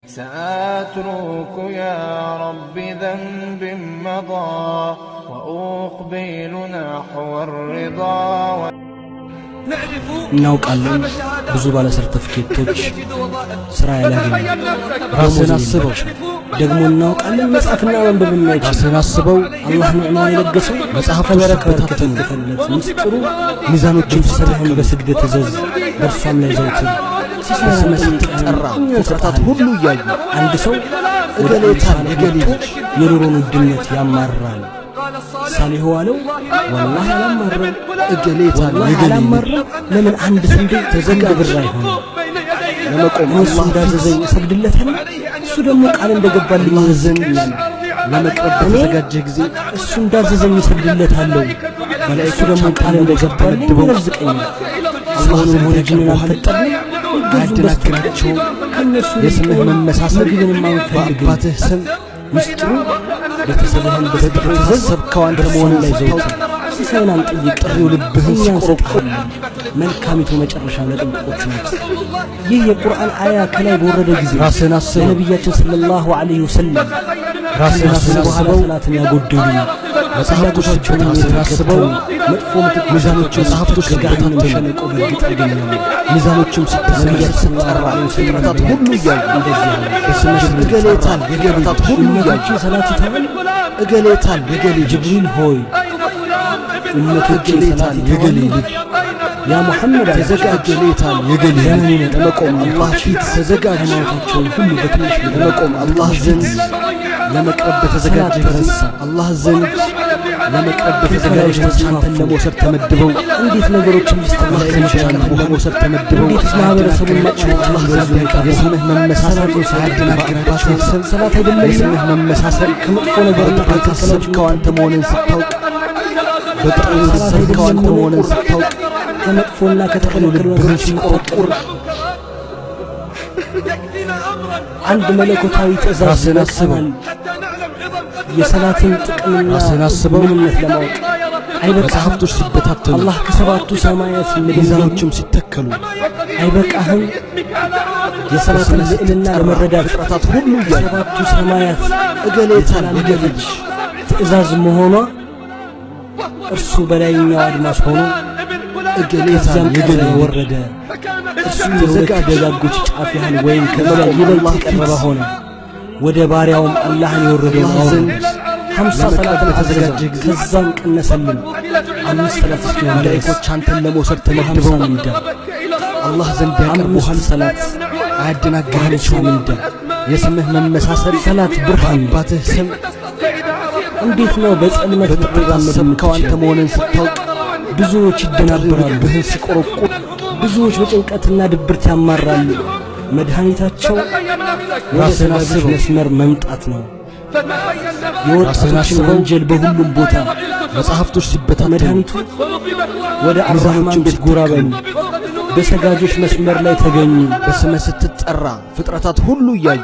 سأترك يا رب ذنب مضى وأقبل نحو الرضا እናውቃለን ብዙ ባለ ሰርተፍኬቶች ስራ ያላገኙ ራስን አስበው ደግሞ እናውቃለን መጽሐፍና መንበብ የማይችል ራስን አስበው አላህ ንዕማን የለገሰው መጽሐፍ በረከት ተከፈለት ምስጢሩ ሚዛኖችን ሲሰራህን በስግደት ተዘዝ በርሷም ላይ ዘውትር ሲሰማ ስትጠራ ፍጥረታት ሁሉ እያዩ አንድ ሰው እገሌታን እገሌቶች የኑሮን ውድነት ያማራል ሳሊሁ አለው والله አላማረም እገሌታን እገሌታን ለምን አንድ ስንዴ ተዘጋብራ ይሆን ለመቆም አላህ እንዳዘዘኝ እሰግድለታለሁ እሱ ደግሞ ቃል እንደገባልኝ ዘንድ ለመቅረብ በተዘጋጀ ጊዜ እሱ እንዳዘዘኝ እሰግድለታለሁ መላእክቱ ደግሞ ቃል እንደገባልኝ ይረዝቀኛል አላህን ሆነ ጅንን አልፈጠረም ያደናግራቸው ከነሱ የስምህ መመሳሰል ግን ማንፈልግ አባትህ ስም ምስጢሩ ቤተሰብህን በተግባር ተዘብከው አንተ መሆን ላይ ዘውት ሲሳይናን ጥይቅ ጥሪው ልብህን ሲቆረቆር መልካሚቱ መጨረሻ ለጥብቆች ናት። ይህ የቁርአን አያ ከላይ በወረደ ጊዜ ራስን አስበው ነብያችን ሰለላሁ ዐለይሂ ወሰለም ራስን አስበው ሰላትን ያጎደሉ መጽሐፎቻቸውን አስበው መጥፎ ሚዛኖች መጽሐፍቶች ጋር ተሸነቆ በርግጥ ያገኛሉ። ሚዛኖችም ሲተሰየር ፍጥረታት ሁሉ እያዩ እንደዚህ ያለ በስምሽ እገሌታል የገሌታት ሁሉ እያዩ ሰላት ይተዋል እገሌታል የገሌ ጅብሪል ሆይ ኡመቶች እገሌታል የገሌ ልጅ ያ ሙሐመድ ተዘጋጀ ሌታል የገሌ ለመቆም አላህ ፊት ተዘጋጀ ማውታቸውን ሁሉ በትንሽ ለመቆም አላህ ዘንድ ለመቅረብ ተዘጋጀ ተረሳ አላህ ዘንድ ለመቅረብ ተዘጋጀ አንተን ለመውሰድ ተመድበው እንዴት ነገሮችን ሊስተካከሉ ለመውሰድ ተመድበው እንዴት ማህበረሰቡን ማጭው አላህ ዘንድ የስምህ መመሳሰል ሳያደናግራቸው ሰንሰለት አይደለም የስምህ መመሳሰል ከመጥፎ ነገር ተከሰብከው አንተ መሆንን ስታውቅ በጥሩ ተሰብከው አንተ መሆንን ስታውቅ ከመጥፎና ከተከለከሉ ነገሮች ሲቆረቁር አንድ መለኮታዊ ትእዛዝ አስበው የሰላትን ጥቅምና ምንነት ለማወቅ አይበቃህም ሲበታተኑ አላህ ከሰባቱ ሰማያት ሚዛኖችም ሲተከሉ አይበቃህም የሰላትን ልዕልና ለመረዳት ፍጥረታት ሁሉ የሰባቱ ሰማያት እገሌታን እገሌች ትእዛዝ መሆኗ እርሱ በላይኛው አድማስ ሆኖ እገሌታን የገሌ ወረደ እሱ የዘጋጀ ደጋጎች ጫፍ ያህል ወይም ከበላይ ይበልጥ የቀረበ ሆነ ወደ ባሪያውም አላህን የወረደው ዘንድ 50 ሰላት ተዘጋጀ ከዛም ቀነሰልን 5 ሰላት እስኪሆን መላእክቶች አንተን ለመውሰድ ተመድበው እንደ አላህ ዘንድ ያቀርቡሃል ሰላት አያደናግርህም እንደ የስምህ መመሳሰል ሰላት ብርሃን ባትህ ስም እንዴት ነው በጸልመት ተተጋመድከው አንተ መሆንን ስታውቅ ብዙዎች ይደናበራሉ ብህን ሲቆረቁር ብዙዎች በጭንቀትና ድብርት ያማራሉ መድኃኒታቸው ራስን አስበው መስመር መምጣት ነው የወጣቶችን ወንጀል በሁሉም ቦታ መጽሐፍቶች ሲበታተኑ መድኃኒቱ ወደ አርባህማን ቤት ጎራ በሉ በሰጋጆች መስመር ላይ ተገኙ በስመ ስትጠራ ፍጥረታት ሁሉ እያዩ